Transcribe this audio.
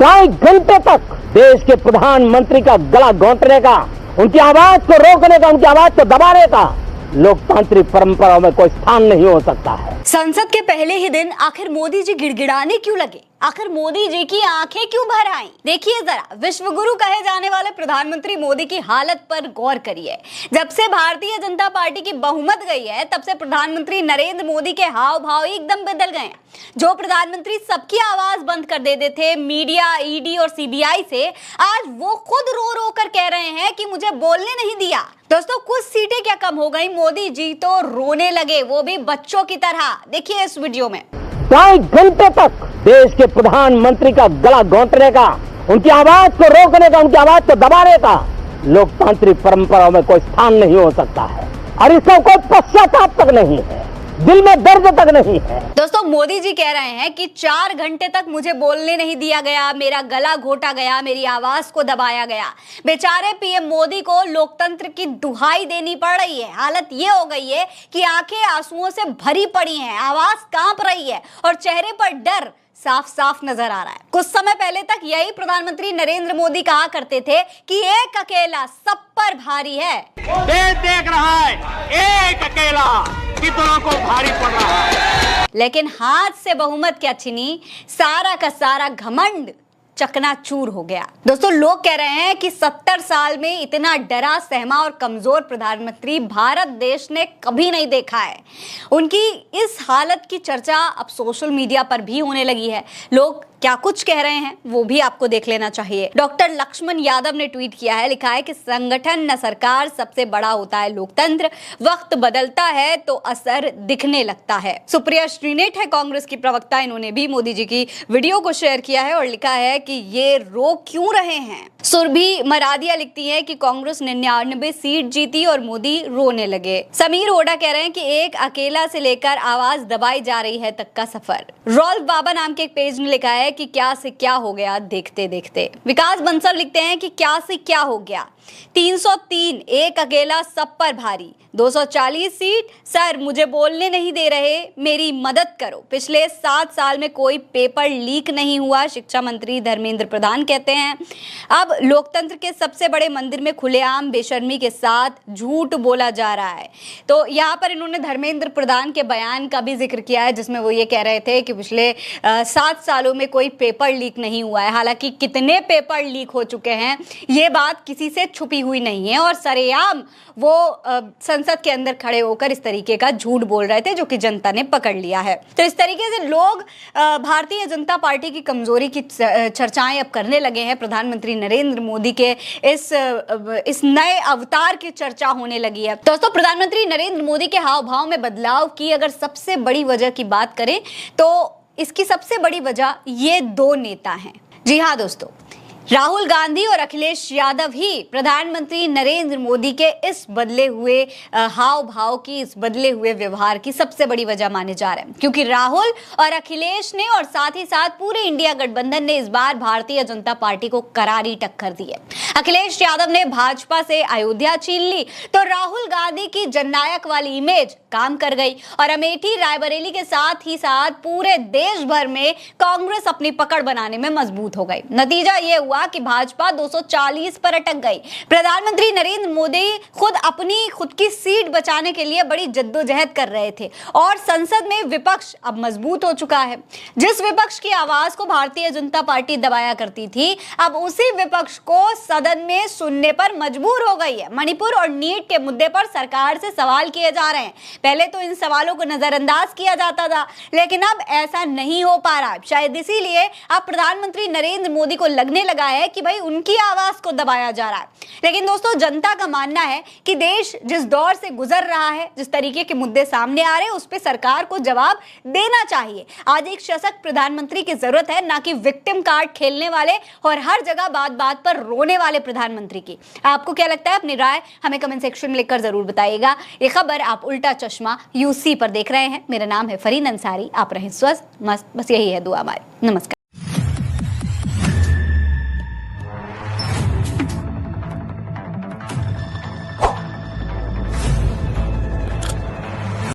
घंटे तक देश के प्रधानमंत्री का गला घोंटने का, उनकी आवाज को रोकने का, उनकी आवाज को दबाने का लोकतांत्रिक परंपराओं में कोई स्थान नहीं हो सकता है। संसद के पहले ही दिन आखिर मोदी जी गिड़गिड़ाने क्यों लगे? आखिर मोदी जी की आंखें क्यों भर आईं? देखिए जरा, विश्व गुरु कहे जाने वाले प्रधानमंत्री मोदी की हालत पर गौर करिए। जब से भारतीय जनता पार्टी की बहुमत गई है, तब से प्रधानमंत्री नरेंद्र मोदी के हाव भाव एकदम बदल गए हैं। जो प्रधानमंत्री सबकी आवाज बंद कर देते थे मीडिया, ईडी और सीबीआई से, आज वो खुद रो रो कर कह रहे हैं कि मुझे बोलने नहीं दिया। दोस्तों, कुछ सीटें क्या कम हो गई, मोदी जी तो रोने लगे, वो भी बच्चों की तरह। देखिए इस वीडियो में। 2.5 घंटे तक देश के प्रधानमंत्री का गला घोंटने का, उनकी आवाज को रोकने का, उनकी आवाज को दबाने का लोकतांत्रिक परंपराओं में कोई स्थान नहीं हो सकता है। और इसका कोई पश्चाताप तक नहीं है, दिल में दर्द तक नहीं है। दोस्तों, मोदी जी कह रहे हैं कि 4 घंटे तक मुझे बोलने नहीं दिया गया, मेरा गला घोटा गया, मेरी आवाज को दबाया गया। बेचारे पीएम मोदी को लोकतंत्र की दुहाई देनी पड़ रही है। हालत ये हो गई है कि आंखें आंसुओं से भरी पड़ी हैं, आवाज कांप रही है और चेहरे पर डर साफ साफ नजर आ रहा है। कुछ समय पहले तक यही प्रधानमंत्री नरेंद्र मोदी कहा करते थे कि एक अकेला सब पर भारी है। देख रहा है, एक अकेला कितनों को भारी पड़ रहा है। लेकिन हाथ से बहुमत क्या छिनी, सारा का सारा घमंड चकनाचूर हो गया। दोस्तों, लोग कह रहे हैं कि 70 साल में इतना डरा सहमा और कमजोर प्रधानमंत्री भारत देश ने कभी नहीं देखा है। उनकी इस हालत की चर्चा अब सोशल मीडिया पर भी होने लगी है। लोग क्या कुछ कह रहे हैं वो भी आपको देख लेना चाहिए। डॉक्टर लक्ष्मण यादव ने ट्वीट किया है, लिखा है कि संगठन न सरकार सबसे बड़ा होता है लोकतंत्र, वक्त बदलता है तो असर दिखने लगता है। सुप्रिया श्रीनेट है कांग्रेस की प्रवक्ता, इन्होंने भी मोदी जी की वीडियो को शेयर किया है और लिखा है कि ये रो क्यों रहे हैं। सुरभि मरादिया लिखती है कि कांग्रेस 99 सीट जीती और मोदी रोने लगे। समीर होडा कह रहे हैं कि एक अकेला से लेकर आवाज दबाई जा रही है तक का सफर। रॉल्फ बाबा नाम के एक पेज ने लिखा है कि क्या से क्या हो गया देखते देखते। विकास बंसल लिखते हैं कि क्या से क्या हो गया। 303 एक अकेला सब पर भारी। 240 सीट, सर मुझे बोलने नहीं दे रहे, मेरी मदद करो। पिछले 7 साल में कोई पेपर लीक नहीं हुआ, शिक्षा मंत्री धर्मेंद्र प्रधान कहते हैं। अब लोकतंत्र के सबसे बड़े मंदिर में खुलेआम बेशर्मी के साथ झूठ बोला जा रहा है। तो यहाँ पर इन्होंने धर्मेंद्र प्रधान के बयान का भी जिक्र किया है, जिसमें वो ये कह रहे थे कि पिछले 7 सालों में कोई पेपर लीक नहीं हुआ है। हालांकि कितने पेपर लीक हो चुके हैं ये बात किसी से छुपी हुई नहीं है और सरेआम वो संसद के अंदर खड़े होकर इस तरीके का झूठ बोल रहे थे, जो कि जनता ने पकड़ लिया है। तो इस तरीके से लोग भारतीय जनता पार्टी की कमजोरी की चर्चाएं अब करने लगे हैं। प्रधानमंत्री नरेंद्र मोदी के इस नए अवतार की चर्चा होने लगी है। दोस्तों, प्रधानमंत्री नरेंद्र मोदी के हाव भाव में बदलाव की अगर सबसे बड़ी वजह की बात करें तो इसकी सबसे बड़ी वजह ये 2 नेता हैं। जी हाँ दोस्तों, राहुल गांधी और अखिलेश यादव ही प्रधानमंत्री नरेंद्र मोदी के इस बदले हुए हाव भाव की, इस बदले हुए व्यवहार की सबसे बड़ी वजह माने जा रहे हैं। क्योंकि राहुल और अखिलेश ने और साथ ही साथ पूरे इंडिया गठबंधन ने इस बार भारतीय जनता पार्टी को करारी टक्कर दी है। अखिलेश यादव ने भाजपा से अयोध्या छीन ली तो राहुल गांधी की जननायक वाली इमेज काम कर गई और अमेठी रायबरेली के साथ ही साथ पूरे देश भर में कांग्रेस अपनी पकड़ बनाने में मजबूत हो गई। नतीजा ये हुआ कि भाजपा 240 पर अटक गई। प्रधानमंत्री नरेंद्र मोदी खुद की सीट बचाने के लिए बड़ी जद्दोजहद कर रहे थे और संसद में विपक्ष अब मजबूत हो चुका है। जिस विपक्ष की आवाज को भारतीय जनता पार्टी दबाया करती थी, अब उसी विपक्ष को सदन में सुनने पर मजबूर हो गई है। मणिपुर और नीट के मुद्दे पर सरकार से सवाल किए जा रहे हैं। पहले तो इन सवालों को नजरअंदाज किया जाता था, लेकिन अब ऐसा नहीं हो पा रहा। शायद इसीलिए अब प्रधानमंत्री नरेंद्र मोदी को लगने लगा है कि भाई उनकी आवाज को दबाया जा रहा है। लेकिन दोस्तों, जनता का मानना है कि देश जिस दौर से गुजर रहा है, जिस तरीके के मुद्दे सामने आ रहे हैं, उस पर सरकार को जवाब देना चाहिए। आज एक सशक्त प्रधानमंत्री की जरूरत है, ना कि विक्टिम कार्ड खेलने वाले और हर जगह बात बात पर रोने वाले प्रधानमंत्री की। आपको क्या लगता है? अपनी राय हमें कमेंट सेक्शन में लिखकर जरूर बताइएगा। ये खबर आप उल्टा चश्मा यूसी पर देख रहे हैं। मेरा नाम है फरीन अंसारी। आप रहें स्वस्थ मस्त, बस यही है दुआ हमारी। नमस्कार।